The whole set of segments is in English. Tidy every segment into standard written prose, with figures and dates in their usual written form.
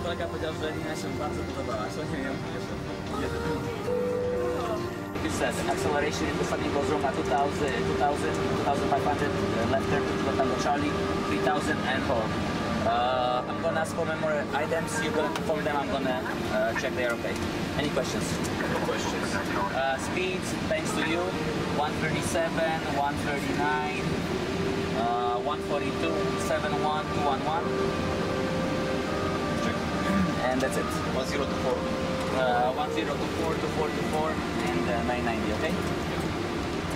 kolega powiedział, że linia się bardzo podobała, że nie wiem, you said acceleration in the starting goes wrong at 2000, 2500, left turn to Tango Charlie, 3000 and hold. I'm gonna ask for memory items, you're gonna perform them, I'm gonna check they are okay. Any questions? No questions. Speeds, thanks to you, 137, 139, 142, 71, 211. Check. And that's it. 1024. 1024, 2424, and 990, okay?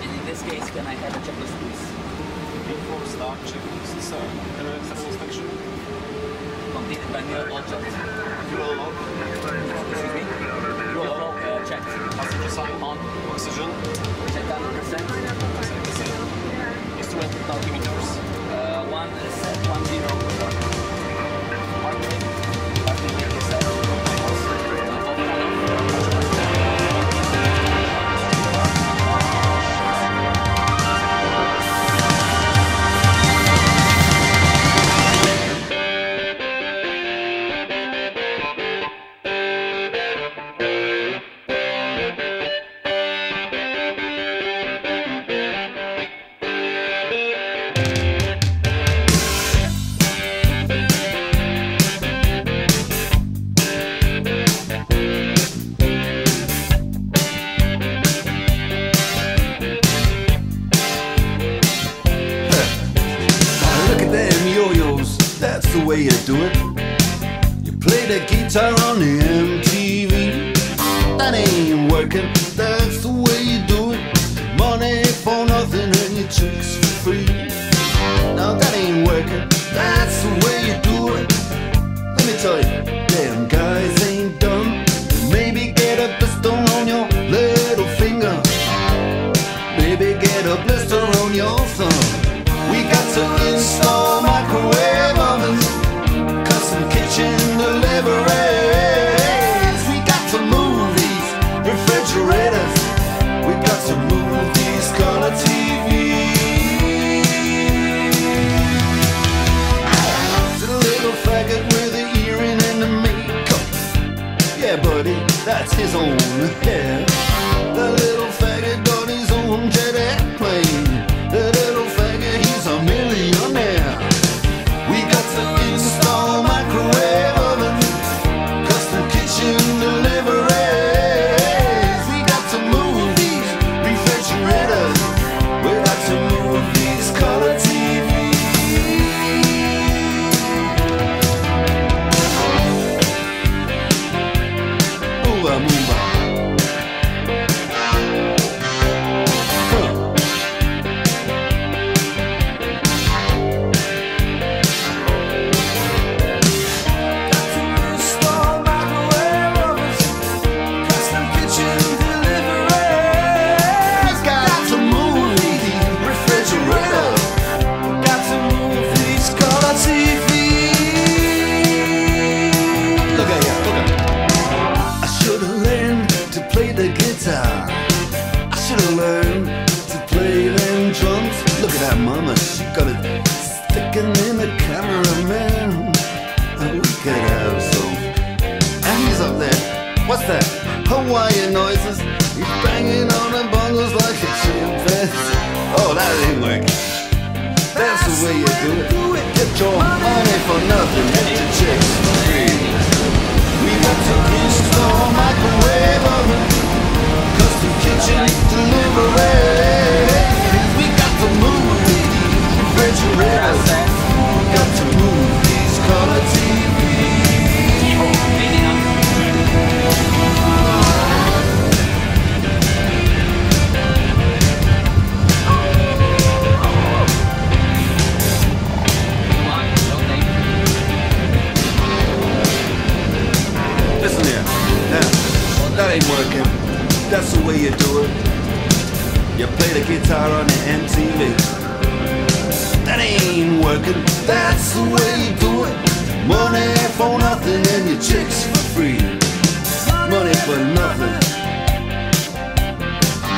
And in this case, can I have a checklist, please? Before start checklist, sir. Can I have thermal inspection? Completed by me all checked. Fuel lock. Excuse me? Fuel lock checked. Passenger sign on. Oxygen. Checked 100%. Instrument altimeters. 1 set 10. Heart rate. Heart rate is set. That's the way you do it. You play the guitar on the MTV. That ain't working. That's the way you do it. Money for nothing and your chicks for free. Now that ain't working. That's the way you do it. Let me tell you, damn guys ain't dumb. Maybe get a blister on your little finger. Maybe get a blister on your thumb. We got to install microwave ovens, custom kitchen deliveries. We got to move these refrigerators. We got to move these color TVs. It's a little faggot with an earring and the makeup. Yeah, buddy, that's his own hair. The little faggot got his own jet airplane. The little faggot, he's a millionaire. We got to install microwave oven, custom kitchen deliveries. We got to move these refrigerators. We got to move these color TVs. Ooh-ah, move-ah. I should've learned to play them drums. Look at that mama, she got it sticking in the cameraman. And we could have some. And he's up there, what's that? Hawaiian noises. He's banging on the bongos like a chimpanzee. Oh, that ain't working. That's the way you do it. Get your money for nothing, get your chicks for free. We got to install microwave oven, custom kitchen delivery. We got to move these refrigerators. We got to move these color TVs. Listen here, now, that ain't working. That's the way you do it. You play the guitar on the MTV. That ain't working. That's the way you do it. Money for nothing and your chicks for free. Money for nothing,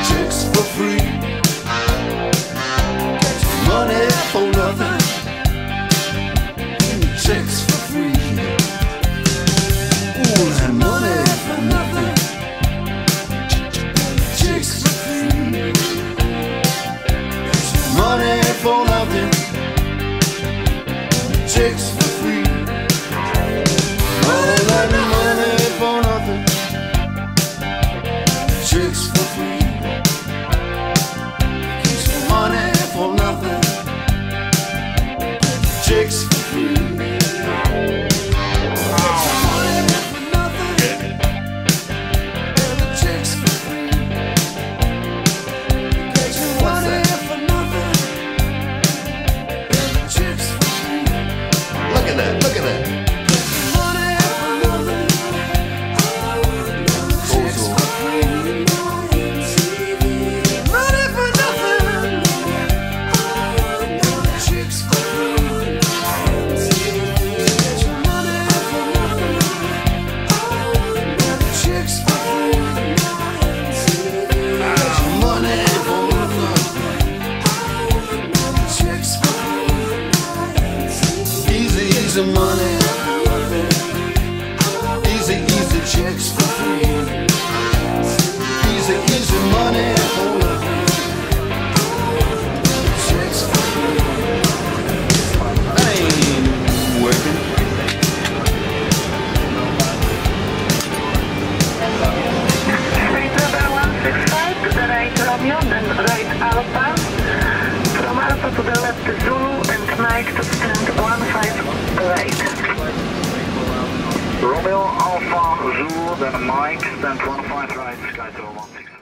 chicks for free. Money for nothing and your chicks for free. chicks for free. All that money for nothing. Chicks for free. Keeps the money for nothing. Chicks for free. Look at that. Easy money, easy chicks for free. Easy money for nothing. Chicks for free. That ain't working. Street number 165 to the right Romeo, then right Alpha. From Alpha to the left Zulu and Mike to stand 15 right. Romeo Alpha Zulu, then Mike, stand 15 right, Sky 16.